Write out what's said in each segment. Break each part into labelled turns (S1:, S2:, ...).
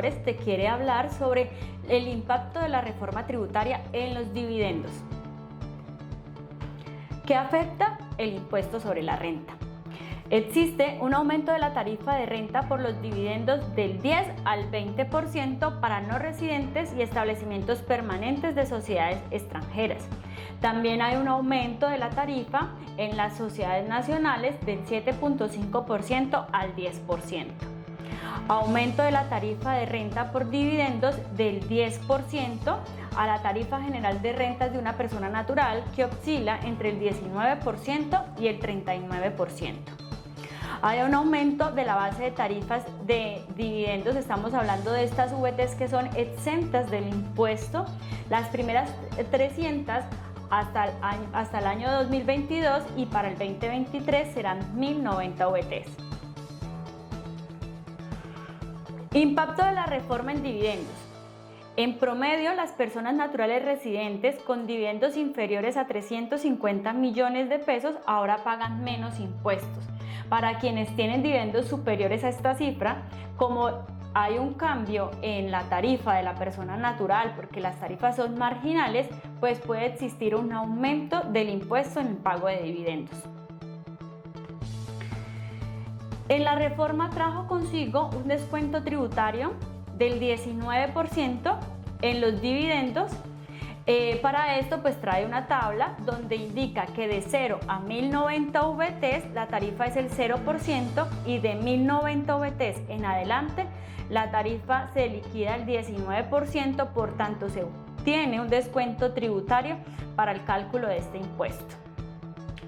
S1: Inversores te quiere hablar sobre el impacto de la reforma tributaria en los dividendos. ¿Qué afecta el impuesto sobre la renta? Existe un aumento de la tarifa de renta por los dividendos del 10 al 20% para no residentes y establecimientos permanentes de sociedades extranjeras. También hay un aumento de la tarifa en las sociedades nacionales del 7.5% al 10%. Aumento de la tarifa de renta por dividendos del 10% a la tarifa general de rentas de una persona natural, que oscila entre el 19% y el 39%. Hay un aumento de la base de tarifas de dividendos. Estamos hablando de estas VTs que son exentas del impuesto. Las primeras 300 hasta el año 2022, y para el 2023 serán 1090 VTs. Impacto de la reforma en dividendos. En promedio, las personas naturales residentes con dividendos inferiores a 350 millones de pesos ahora pagan menos impuestos. Para quienes tienen dividendos superiores a esta cifra, como hay un cambio en la tarifa de la persona natural, porque las tarifas son marginales, pues puede existir un aumento del impuesto en el pago de dividendos. En la reforma trajo consigo un descuento tributario del 19% en los dividendos. Para esto pues trae una tabla donde indica que de 0 a 1090 VTs la tarifa es el 0%, y de 1090 VTs en adelante la tarifa se liquida el 19%, por tanto se obtiene un descuento tributario para el cálculo de este impuesto.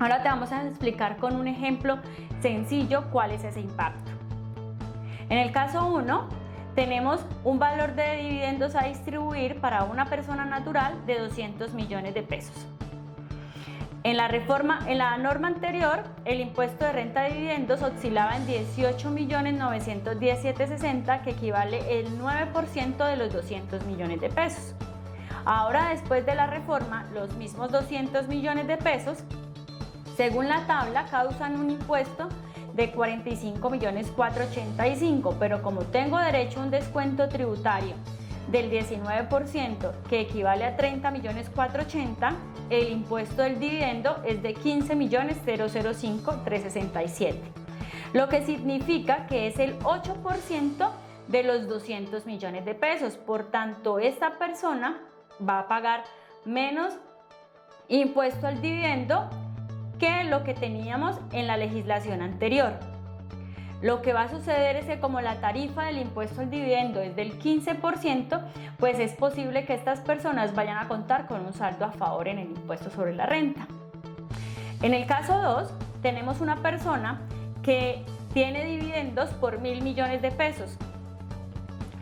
S1: Ahora te vamos a explicar con un ejemplo sencillo cuál es ese impacto. En el caso 1, tenemos un valor de dividendos a distribuir para una persona natural de 200 millones de pesos. En la norma anterior, el impuesto de renta de dividendos oscilaba en 18.917.60, que equivale el 9% de los 200 millones de pesos. Ahora, después de la reforma, los mismos 200 millones de pesos, según la tabla, causan un impuesto de 45.485.000, pero como tengo derecho a un descuento tributario del 19%, que equivale a 30.480.000, el impuesto del dividendo es de 15.005.367, lo que significa que es el 8% de los 200 millones de pesos. Por tanto, esta persona va a pagar menos impuesto al dividendo que lo que teníamos en la legislación anterior. Lo que va a suceder es que, como la tarifa del impuesto al dividendo es del 15%, pues es posible que estas personas vayan a contar con un saldo a favor en el impuesto sobre la renta. En el caso 2, tenemos una persona que tiene dividendos por 1.000 millones de pesos.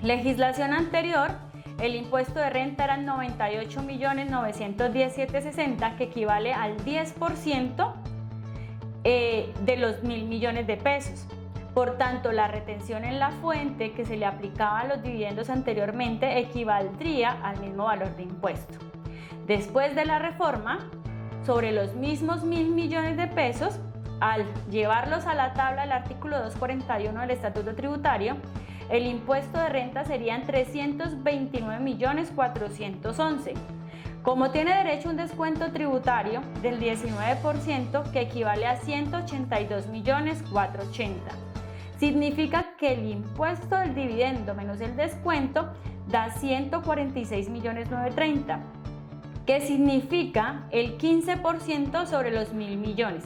S1: Legislación anterior, el impuesto de renta era 98.917.60, que equivale al 10% de los 1.000 millones de pesos. Por tanto, la retención en la fuente que se le aplicaba a los dividendos anteriormente equivaldría al mismo valor de impuesto. Después de la reforma, sobre los mismos 1.000 millones de pesos, al llevarlos a la tabla del artículo 241 del Estatuto Tributario, el impuesto de renta serían 329.411.000. Como tiene derecho a un descuento tributario del 19%, que equivale a 182.480.000, significa que el impuesto del dividendo menos el descuento da 146.930.000, que significa el 15% sobre los 1.000 millones.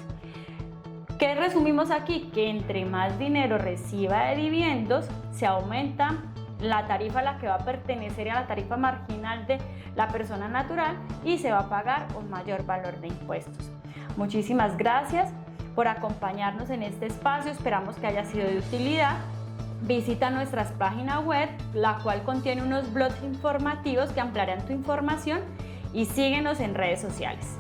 S1: ¿Qué resumimos aquí? Que entre más dinero reciba de dividendos, se aumenta la tarifa a la que va a pertenecer, a la tarifa marginal de la persona natural, y se va a pagar un mayor valor de impuestos. Muchísimas gracias por acompañarnos en este espacio. Esperamos que haya sido de utilidad. Visita nuestra página web, la cual contiene unos blogs informativos que ampliarán tu información, y síguenos en redes sociales.